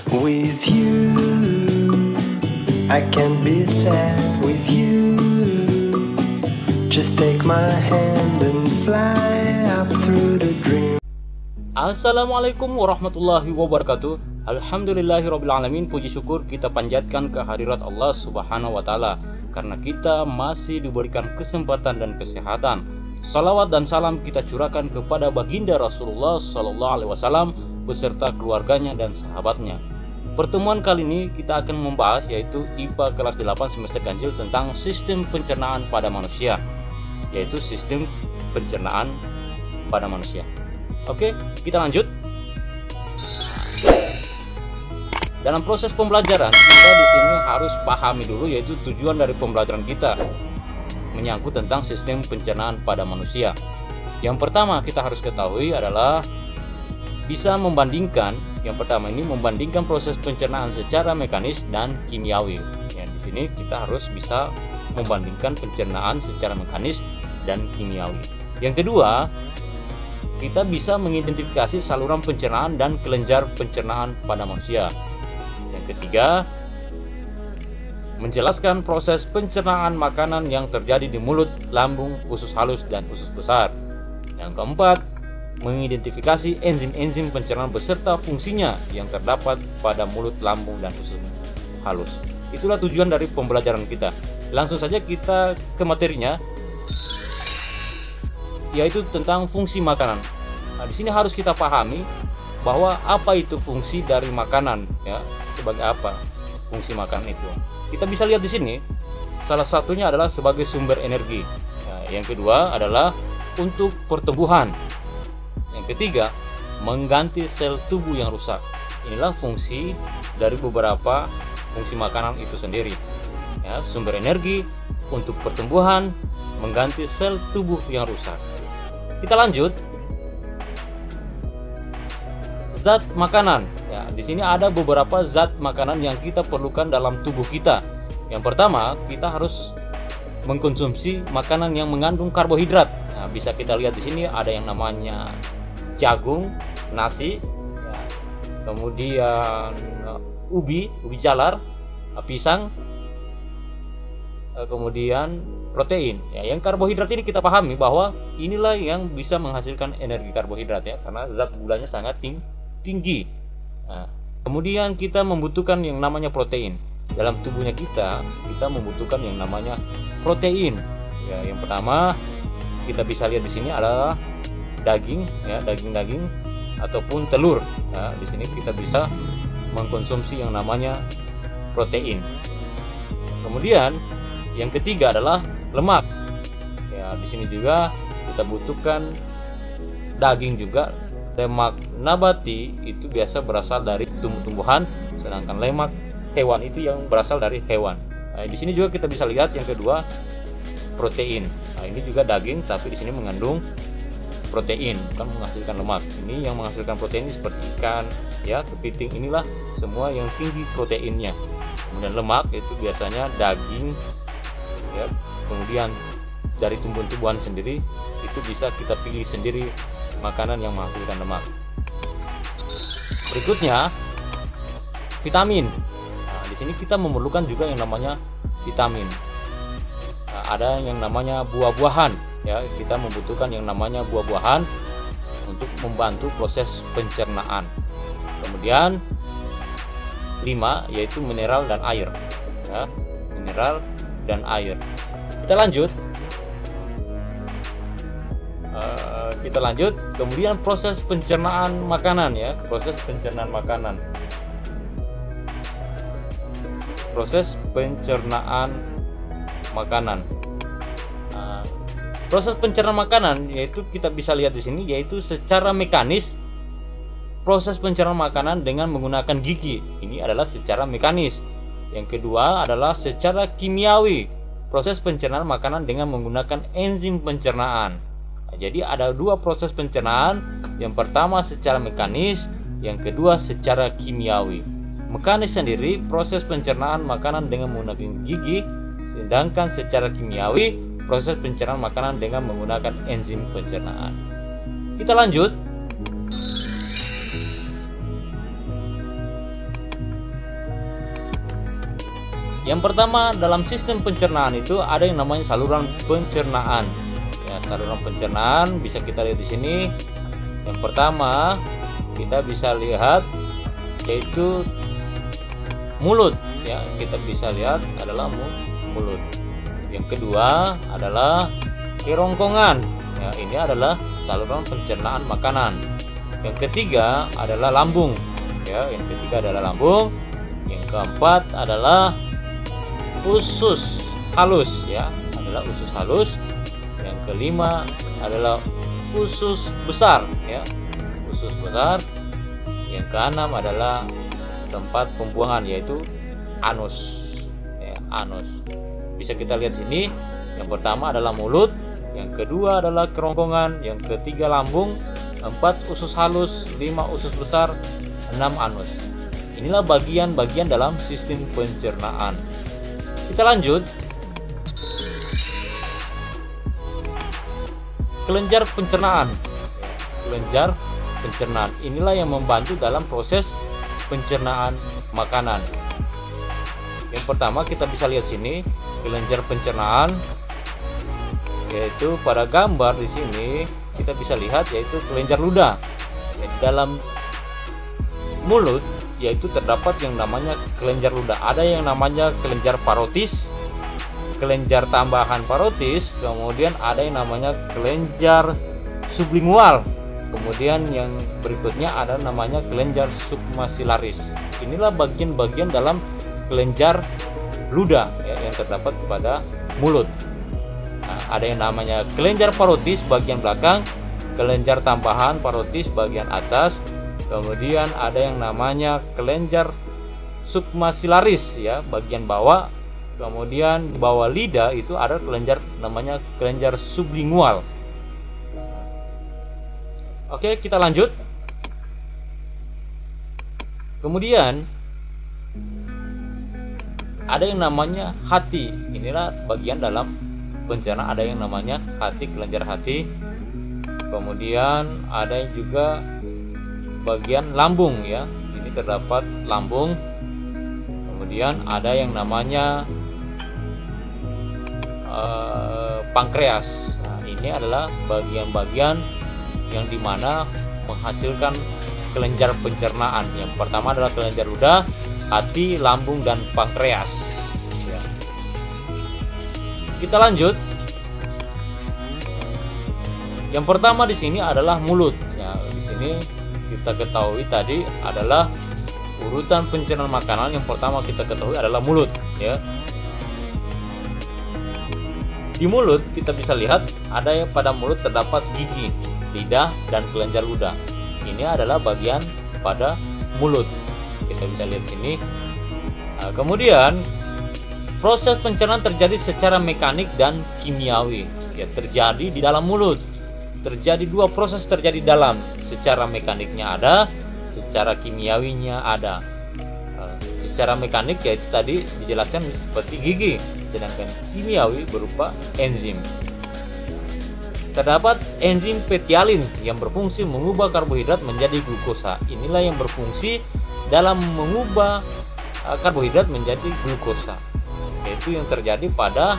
With you, I can't be sad with you. Just take my hand and fly up through the dream. Assalamualaikum warahmatullahi wabarakatuh. Alhamdulillahirrabbilalamin. Puji syukur kita panjatkan kehadirat Allah subhanahu wa ta'ala, karena kita masih diberikan kesempatan dan kesehatan. Salawat dan salam kita curahkan kepada baginda Rasulullah Sallallahu Alaihi Wasallam beserta keluarganya dan sahabatnya. Pertemuan kali ini kita akan membahas yaitu IPA kelas 8 semester ganjil tentang sistem pencernaan pada manusia, yaitu sistem pencernaan pada manusia. Oke, kita lanjut. Dalam proses pembelajaran kita di sini harus pahami dulu yaitu tujuan dari pembelajaran kita menyangkut tentang sistem pencernaan pada manusia. Yang pertama kita harus ketahui adalah bisa membandingkan. Yang pertama ini membandingkan proses pencernaan secara mekanis dan kimiawi. Ya, di sini kita harus bisa membandingkan pencernaan secara mekanis dan kimiawi. Yang kedua, kita bisa mengidentifikasi saluran pencernaan dan kelenjar pencernaan pada manusia. Yang ketiga, menjelaskan proses pencernaan makanan yang terjadi di mulut, lambung, usus halus, dan usus besar. Yang keempat, mengidentifikasi enzim-enzim pencernaan beserta fungsinya yang terdapat pada mulut, lambung, dan usus halus. Itulah tujuan dari pembelajaran kita. Langsung saja kita ke materinya, yaitu tentang fungsi makanan. Nah, di sini harus kita pahami bahwa apa itu fungsi dari makanan, ya, sebagai apa fungsi makanan itu. Kita bisa lihat di sini, salah satunya adalah sebagai sumber energi. Nah, yang kedua adalah untuk pertumbuhan. Yang ketiga, mengganti sel tubuh yang rusak. Inilah fungsi dari beberapa fungsi makanan itu sendiri. Ya, sumber energi, untuk pertumbuhan, mengganti sel tubuh yang rusak. Kita lanjut. Zat makanan. Ya, di sini ada beberapa zat makanan yang kita perlukan dalam tubuh kita. Yang pertama, kita harus mengkonsumsi makanan yang mengandung karbohidrat. Nah, bisa kita lihat di sini ada yang namanya jagung, nasi, ya, kemudian ubi jalar, pisang, kemudian protein. Ya, yang karbohidrat ini kita pahami bahwa inilah yang bisa menghasilkan energi karbohidrat, ya, karena zat gulanya sangat tinggi. Nah, kemudian kita membutuhkan yang namanya protein. Dalam tubuhnya kita membutuhkan yang namanya protein. Ya, yang pertama kita bisa lihat di sini adalah daging, ya, daging ataupun telur. Nah, di sini kita bisa mengkonsumsi yang namanya protein. Kemudian yang ketiga adalah lemak. Ya, di sini juga kita butuhkan daging juga. Lemak nabati itu biasa berasal dari tumbuh-tumbuhan, sedangkan lemak hewan itu yang berasal dari hewan. Nah, di sini juga kita bisa lihat yang kedua protein. Nah, ini juga daging tapi di sini mengandung protein, bukan menghasilkan lemak. Ini yang menghasilkan protein seperti ikan, ya, kepiting, inilah semua yang tinggi proteinnya. Kemudian lemak itu biasanya daging, ya, kemudian dari tumbuhan-tumbuhan sendiri itu bisa kita pilih sendiri makanan yang menghasilkan lemak. Berikutnya vitamin. Nah, di sini kita memerlukan juga yang namanya vitamin. Nah, ada yang namanya buah-buahan. Ya, kita membutuhkan yang namanya buah-buahan untuk membantu proses pencernaan. Kemudian 5 yaitu mineral dan air. Ya, mineral dan air. Kita lanjut. Kemudian proses pencernaan makanan, ya, proses pencernaan makanan. Proses pencernaan makanan. Proses pencernaan makanan yaitu kita bisa lihat di sini yaitu secara mekanis. Proses pencernaan makanan dengan menggunakan gigi. Ini adalah secara mekanis. Yang kedua adalah secara kimiawi. Proses pencernaan makanan dengan menggunakan enzim pencernaan. Nah, jadi ada dua proses pencernaan. Yang pertama secara mekanis, yang kedua secara kimiawi. Mekanis sendiri proses pencernaan makanan dengan menggunakan gigi, sedangkan secara kimiawi proses pencernaan makanan dengan menggunakan enzim pencernaan. Kita lanjut. Yang pertama, dalam sistem pencernaan itu ada yang namanya saluran pencernaan. Ya, saluran pencernaan bisa kita lihat di sini. Yang pertama, kita bisa lihat yaitu mulut. Ya, kita bisa lihat adalah mulut. Yang kedua adalah kerongkongan. Ya, ini adalah saluran pencernaan makanan. Yang ketiga adalah lambung. Ya, yang ketiga adalah lambung. Yang keempat adalah usus halus. Ya, adalah usus halus. Yang kelima adalah usus besar. Ya, usus besar. Yang keenam adalah tempat pembuangan, yaitu anus. Ya, anus. Bisa kita lihat sini. Yang pertama adalah mulut. Yang kedua adalah kerongkongan. Yang ketiga lambung. 4 usus halus, 5 usus besar, 6 anus. Inilah bagian-bagian dalam sistem pencernaan. Kita lanjut. Kelenjar pencernaan. Kelenjar pencernaan. Inilah yang membantu dalam proses pencernaan makanan. Yang pertama kita bisa lihat sini kelenjar pencernaan, yaitu pada gambar di sini kita bisa lihat yaitu kelenjar ludah. Di dalam mulut yaitu terdapat yang namanya kelenjar ludah. Ada yang namanya kelenjar parotis, kelenjar tambahan parotis, kemudian ada yang namanya kelenjar sublingual. Kemudian yang berikutnya ada namanya kelenjar submaxillaris. Inilah bagian-bagian dalam kelenjar ludah ya, yang terdapat pada mulut. Ada yang namanya kelenjar parotis bagian belakang, kelenjar tambahan parotis bagian atas, kemudian ada yang namanya kelenjar submaxillaris ya bagian bawah, kemudian di bawah lidah itu ada kelenjar namanya kelenjar sublingual. Oke, kita lanjut. Kemudian ada yang namanya hati. Inilah bagian dalam pencernaan, ada yang namanya hati, kelenjar hati. Kemudian ada juga bagian lambung ya. Ini terdapat lambung. Kemudian ada yang namanya pankreas. Nah, ini adalah bagian-bagian yang dimana menghasilkan kelenjar pencernaan. Yang pertama adalah kelenjar ludah, hati, lambung, dan pankreas. Ya. Kita lanjut. Yang pertama di sini adalah mulut. Ya, di sini kita ketahui tadi adalah urutan pencernaan makanan. Yang pertama kita ketahui adalah mulut. Ya. Di mulut kita bisa lihat ada yang pada mulut terdapat gigi, lidah, dan kelenjar ludah. Ini adalah bagian pada mulut. Kita bisa lihat sini. Nah, kemudian proses pencernaan terjadi secara mekanik dan kimiawi. Ya, terjadi di dalam mulut. Terjadi dua proses terjadi dalam. Secara mekaniknya ada, secara kimiawinya ada. Secara mekanik yaitu tadi dijelaskan seperti gigi, sedangkan kimiawi berupa enzim. Terdapat enzim petialin yang berfungsi mengubah karbohidrat menjadi glukosa. Inilah yang berfungsi dalam mengubah karbohidrat menjadi glukosa, yaitu yang terjadi pada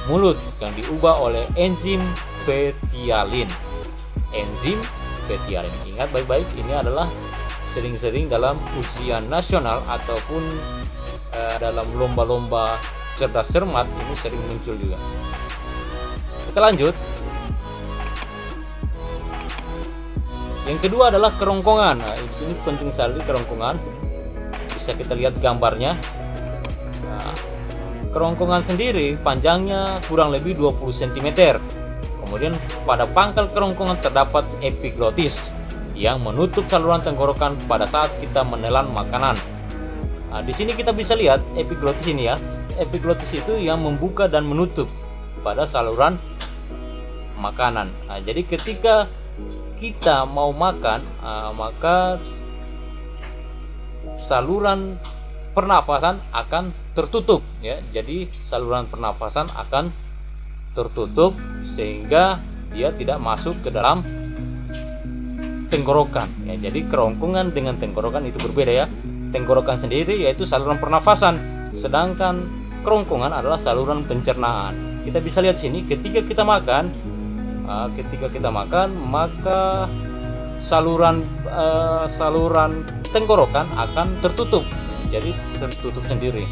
mulut yang diubah oleh enzim petialin. Enzim petialin. Ingat baik-baik, ini adalah sering-sering dalam ujian nasional ataupun dalam lomba-lomba cerdas cermat ini sering muncul juga. Kita lanjut. Yang kedua adalah kerongkongan. Nah, di sini penting sekali kerongkongan. Bisa kita lihat gambarnya. Nah, kerongkongan sendiri panjangnya kurang lebih 20 cm. Kemudian pada pangkal kerongkongan terdapat epiglotis yang menutup saluran tenggorokan pada saat kita menelan makanan. Nah, di sini kita bisa lihat epiglotis ini ya. Epiglotis itu yang membuka dan menutup pada saluran makanan. Nah, jadi ketika kita mau makan, maka saluran pernafasan akan tertutup ya. Jadi saluran pernafasan akan tertutup sehingga dia tidak masuk ke dalam tenggorokan ya. Jadi kerongkongan dengan tenggorokan itu berbeda ya. Tenggorokan sendiri yaitu saluran pernafasan, sedangkan kerongkongan adalah saluran pencernaan. Kita bisa lihat sini, ketika kita makan maka saluran tenggorokan akan tertutup, jadi tertutup sendiri.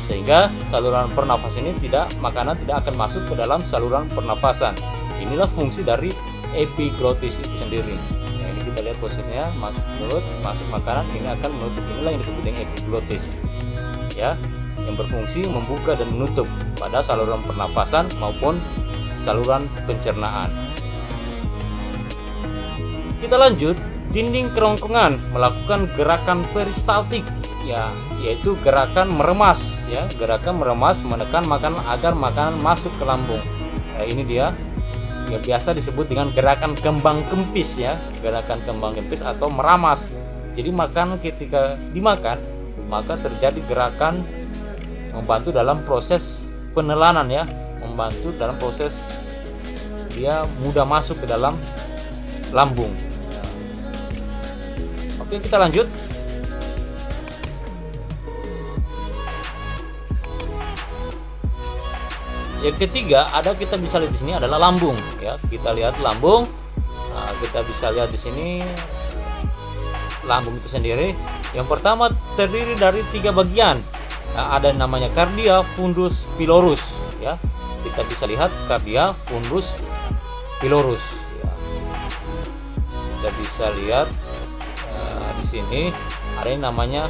Sehingga saluran pernafasan ini makanan tidak akan masuk ke dalam saluran pernafasan. Inilah fungsi dari epiglotis itu sendiri. Nah, ini kita lihat posisinya, masuk mulut, masuk makanan, ini akan menutup. Inilah yang disebut dengan epiglotis, ya, yang berfungsi membuka dan menutup pada saluran pernafasan maupun saluran pencernaan. Kita lanjut, dinding kerongkongan melakukan gerakan peristaltik, ya, yaitu gerakan meremas, ya, gerakan meremas menekan makanan agar makanan masuk ke lambung. Nah, ini dia, ya, biasa disebut dengan gerakan kembang kempis, ya, gerakan kembang kempis atau meramas. Jadi makanan ketika dimakan maka terjadi gerakan membantu dalam proses penelanan, ya, membantu dalam proses dia mudah masuk ke dalam lambung. Oke, kita lanjut. Yang ketiga kita bisa lihat di sini adalah lambung, ya. Kita lihat lambung. Nah, kita bisa lihat di sini lambung itu sendiri. Yang pertama terdiri dari 3 bagian. Nah, ada namanya kardia, fundus, pilorus, ya. Kita bisa lihat kardia, fundus, pilorus, ya. Kita bisa lihat di sini ada yang namanya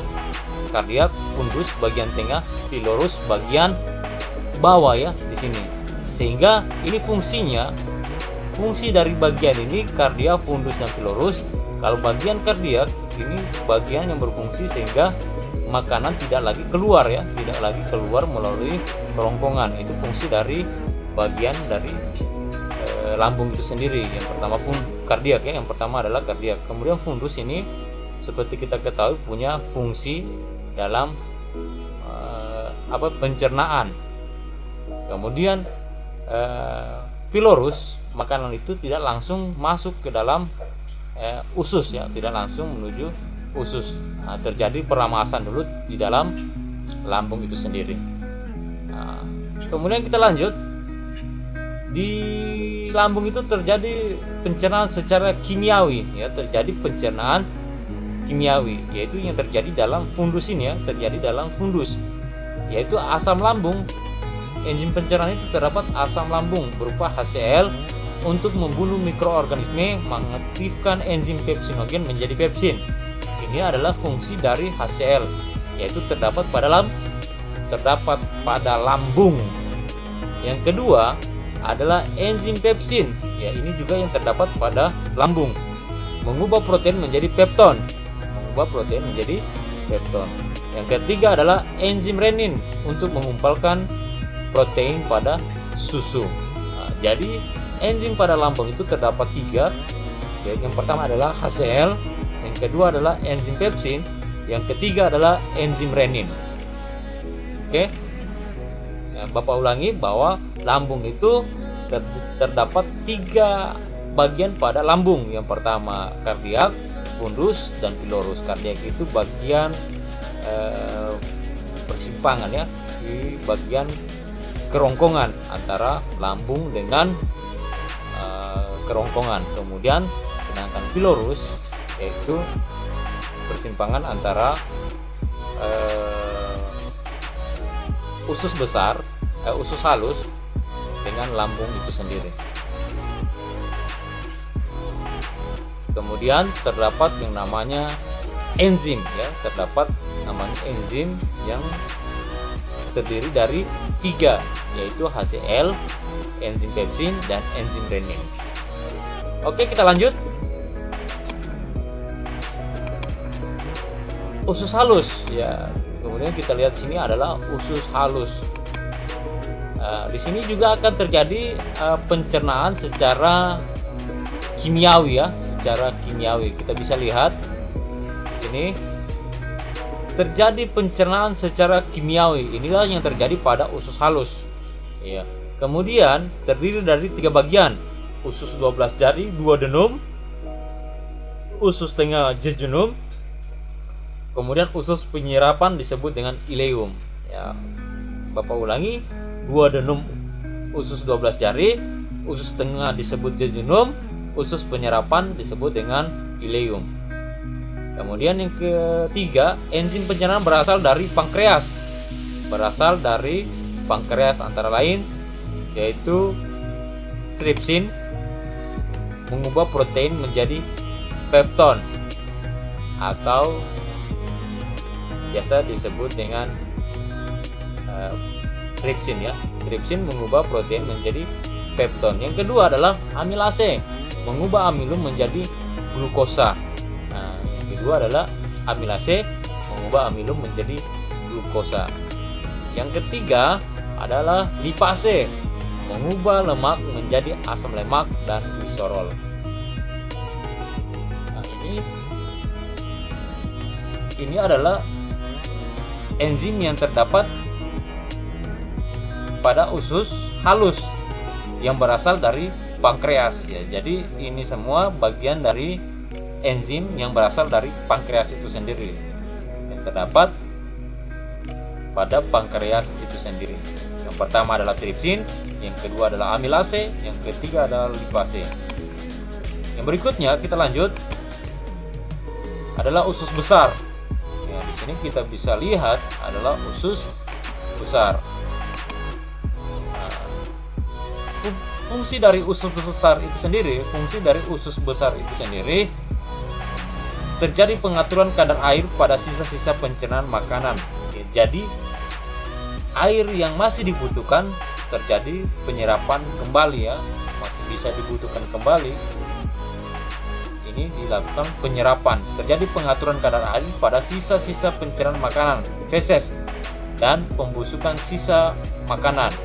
kardia, fundus bagian tengah, pilorus bagian bawah, ya, di sini. Sehingga ini fungsi dari bagian ini kardia, fundus dan pilorus. Kalau bagian kardiak ini bagian yang berfungsi sehingga makanan tidak lagi keluar, ya, tidak lagi keluar melalui kerongkongan. Itu fungsi dari bagian dari lambung itu sendiri. Yang pertama kardiak, ya, yang pertama adalah kardiak. Kemudian fundus ini seperti kita ketahui punya fungsi dalam pencernaan. Kemudian pilorus, makanan itu tidak langsung masuk ke dalam usus, ya, tidak langsung menuju usus. Nah, terjadi peramasan dulu di dalam lambung itu sendiri. Nah, kemudian kita lanjut, di lambung itu terjadi pencernaan secara kimiawi, ya, terjadi pencernaan kimiawi, yaitu yang terjadi dalam fundus ini, ya, terjadi dalam fundus, yaitu asam lambung. Enzim pencernaan itu terdapat asam lambung berupa HCl untuk membunuh mikroorganisme, mengaktifkan enzim pepsinogen menjadi pepsin. Ini adalah fungsi dari HCl, yaitu terdapat pada lambung. Yang kedua adalah enzim pepsin, ya, ini juga yang terdapat pada lambung, mengubah protein menjadi pepton, Yang ketiga adalah enzim renin untuk mengumpulkan protein pada susu. Nah, jadi enzim pada lambung itu terdapat 3. Yang pertama adalah HCl, yang kedua adalah enzim pepsin, yang ketiga adalah enzim renin. Oke, ya, Bapak ulangi bahwa lambung itu terdapat 3 bagian pada lambung. Yang pertama kardiak, fundus, dan pilorus. Kardiak itu bagian persimpangan, ya, di bagian kerongkongan antara lambung dengan kerongkongan. Kemudian sedangkan pilorus yaitu persimpangan antara usus besar, usus halus dengan lambung itu sendiri. Kemudian terdapat yang namanya enzim, ya, terdapat namanya enzim yang terdiri dari 3, yaitu HCl, enzim pepsin, dan enzim renin. Oke, kita lanjut. Usus halus, ya. Kemudian kita lihat sini adalah usus halus. Di sini juga akan terjadi pencernaan secara kimiawi, ya, secara kimiawi. Kita bisa lihat di sini terjadi pencernaan secara kimiawi. Inilah yang terjadi pada usus halus, ya. Kemudian terdiri dari 3 bagian: usus 12 jari, duodenum, usus tengah jejunum, kemudian usus penyerapan disebut dengan ileum, ya. Bapak ulangi, duodenum usus 12 jari, usus tengah disebut jejunum, usus penyerapan disebut dengan ileum. Kemudian yang ketiga, enzim pencernaan berasal dari pankreas. Berasal dari pankreas antara lain yaitu tripsin, mengubah protein menjadi pepton atau biasa disebut dengan tripsin ya. Tripsin mengubah protein menjadi pepton. Yang kedua adalah amilase, mengubah amilum menjadi glukosa. Nah, yang kedua adalah amilase, mengubah amilum menjadi glukosa. Yang ketiga adalah lipase, mengubah lemak menjadi asam lemak dan gliserol. Nah, ini adalah enzim yang terdapat pada usus halus yang berasal dari pankreas ya. Jadi ini semua bagian dari enzim yang berasal dari pankreas itu sendiri, yang terdapat pada pankreas itu sendiri. Yang pertama adalah tripsin, yang kedua adalah amilase, yang ketiga adalah lipase. Yang berikutnya kita lanjut adalah usus besar. Ya, di sini kita bisa lihat adalah usus besar. Fungsi dari usus besar itu sendiri, terjadi pengaturan kadar air pada sisa-sisa pencernaan makanan. Jadi air yang masih dibutuhkan terjadi penyerapan kembali ya, masih bisa dibutuhkan kembali. Ini dilakukan penyerapan, terjadi pengaturan kadar air pada sisa-sisa pencernaan makanan, feses, dan pembusukan sisa makanan.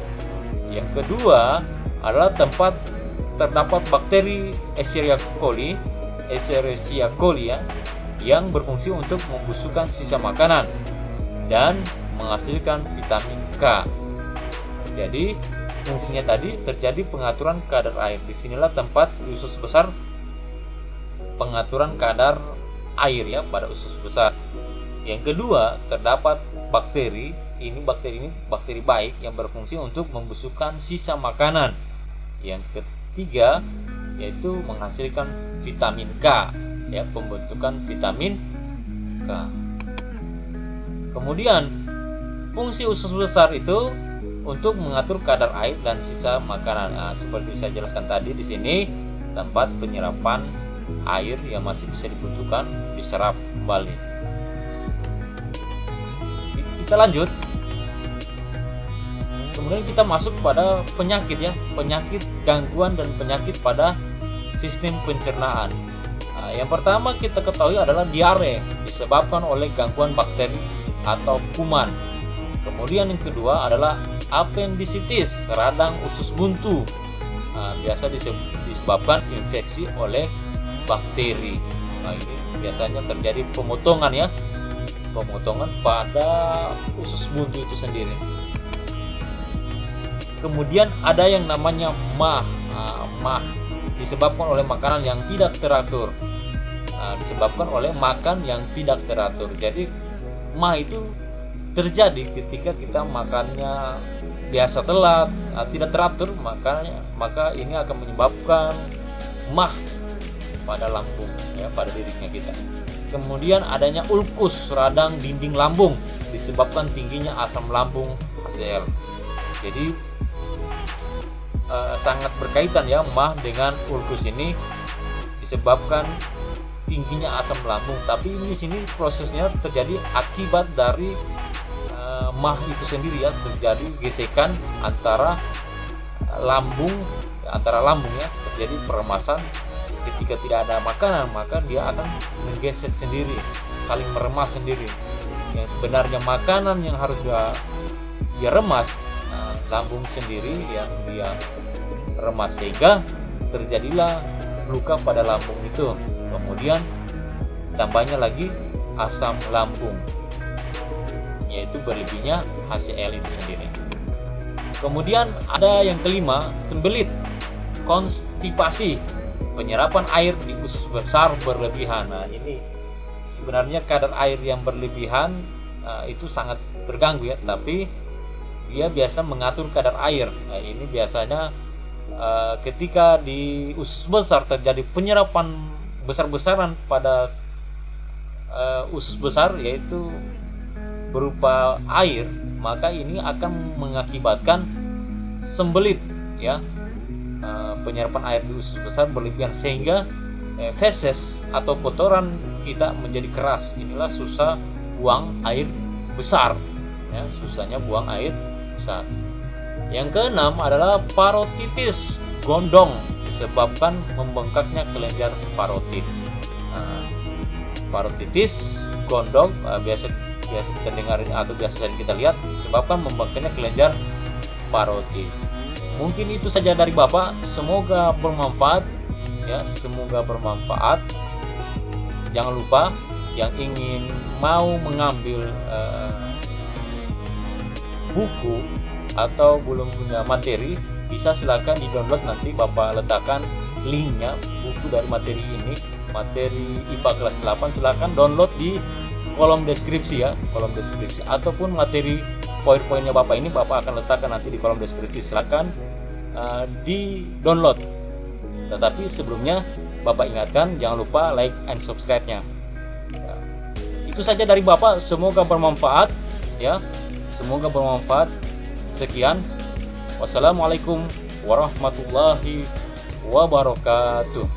Yang kedua adalah tempat terdapat bakteri Escherichia coli ya, yang berfungsi untuk membusukkan sisa makanan dan menghasilkan vitamin K. Jadi fungsinya tadi terjadi pengaturan kadar air. Disinilah tempat usus besar pengaturan kadar air ya pada usus besar. Yang kedua terdapat bakteri ini bakteri baik yang berfungsi untuk membusukkan sisa makanan. Yang ketiga yaitu menghasilkan vitamin K ya, pembentukan vitamin K. Kemudian fungsi usus besar itu untuk mengatur kadar air dan sisa makanan. Nah, seperti saya jelaskan tadi di sini, tempat penyerapan air yang masih bisa dibutuhkan diserap kembali. Kita lanjut. Kemudian kita masuk pada penyakit ya, penyakit gangguan dan penyakit pada sistem pencernaan. Nah, yang pertama kita ketahui adalah diare, disebabkan oleh gangguan bakteri atau kuman. Kemudian yang kedua adalah appendicitis, radang usus buntu. Nah, biasa disebabkan infeksi oleh bakteri. Nah, ini biasanya terjadi pemotongan ya, pemotongan pada usus buntu itu sendiri. Kemudian ada yang namanya MAH. MAH disebabkan oleh makanan yang tidak teratur. Disebabkan oleh makan yang tidak teratur. Jadi MAH itu terjadi ketika kita makannya biasa telat, tidak teratur, maka ini akan menyebabkan MAH pada lambung ya, pada dirinya kita. Kemudian adanya ulkus, radang dinding lambung, disebabkan tingginya asam lambung HCl. Jadi sangat berkaitan ya MAH dengan ulkus ini, disebabkan tingginya asam lambung. Tapi ini di sini prosesnya terjadi akibat dari MAH itu sendiri ya, terjadi gesekan antara lambung ya, terjadi peremasan. Ketika tidak ada makanan maka dia akan menggesek sendiri, saling meremas sendiri. Yang sebenarnya makanan yang harus dia remas, lambung sendiri yang dia remas, sehingga terjadilah luka pada lambung itu. Kemudian tambahnya lagi asam lambung, yaitu berlebihnya HCl itu sendiri. Kemudian ada yang kelima, sembelit, konstipasi, penyerapan air di usus besar berlebihan. Nah, ini sebenarnya kadar air yang berlebihan itu sangat terganggu ya, tapi dia biasa mengatur kadar air. Nah, ini biasanya ketika di usus besar terjadi penyerapan besar-besaran pada usus besar, yaitu berupa air, maka ini akan mengakibatkan sembelit, ya, penyerapan air di usus besar berlebihan sehingga feses atau kotoran kita menjadi keras. Inilah susah buang air besar, ya, susahnya buang air besar. Yang keenam adalah parotitis gondong, disebabkan membengkaknya kelenjar parotid. Parotitis gondong biasa kita dengar atau biasa sering kita lihat disebabkan membengkaknya kelenjar parotid. Mungkin itu saja dari Bapak, semoga bermanfaat, ya, semoga bermanfaat. Jangan lupa yang ingin mau mengambil buku atau belum punya materi, bisa silakan di-download, nanti Bapak letakkan linknya buku dari materi ini, materi IPA kelas 8, silakan download di kolom deskripsi, ya, kolom deskripsi, ataupun materi poin-poinnya Bapak ini Bapak akan letakkan nanti di kolom deskripsi, silakan di-download. Tetapi sebelumnya Bapak ingatkan jangan lupa like and subscribe-nya. Ya, itu saja dari Bapak, semoga bermanfaat, ya, semoga bermanfaat. Sekian, wassalamualaikum warahmatullahi wabarakatuh.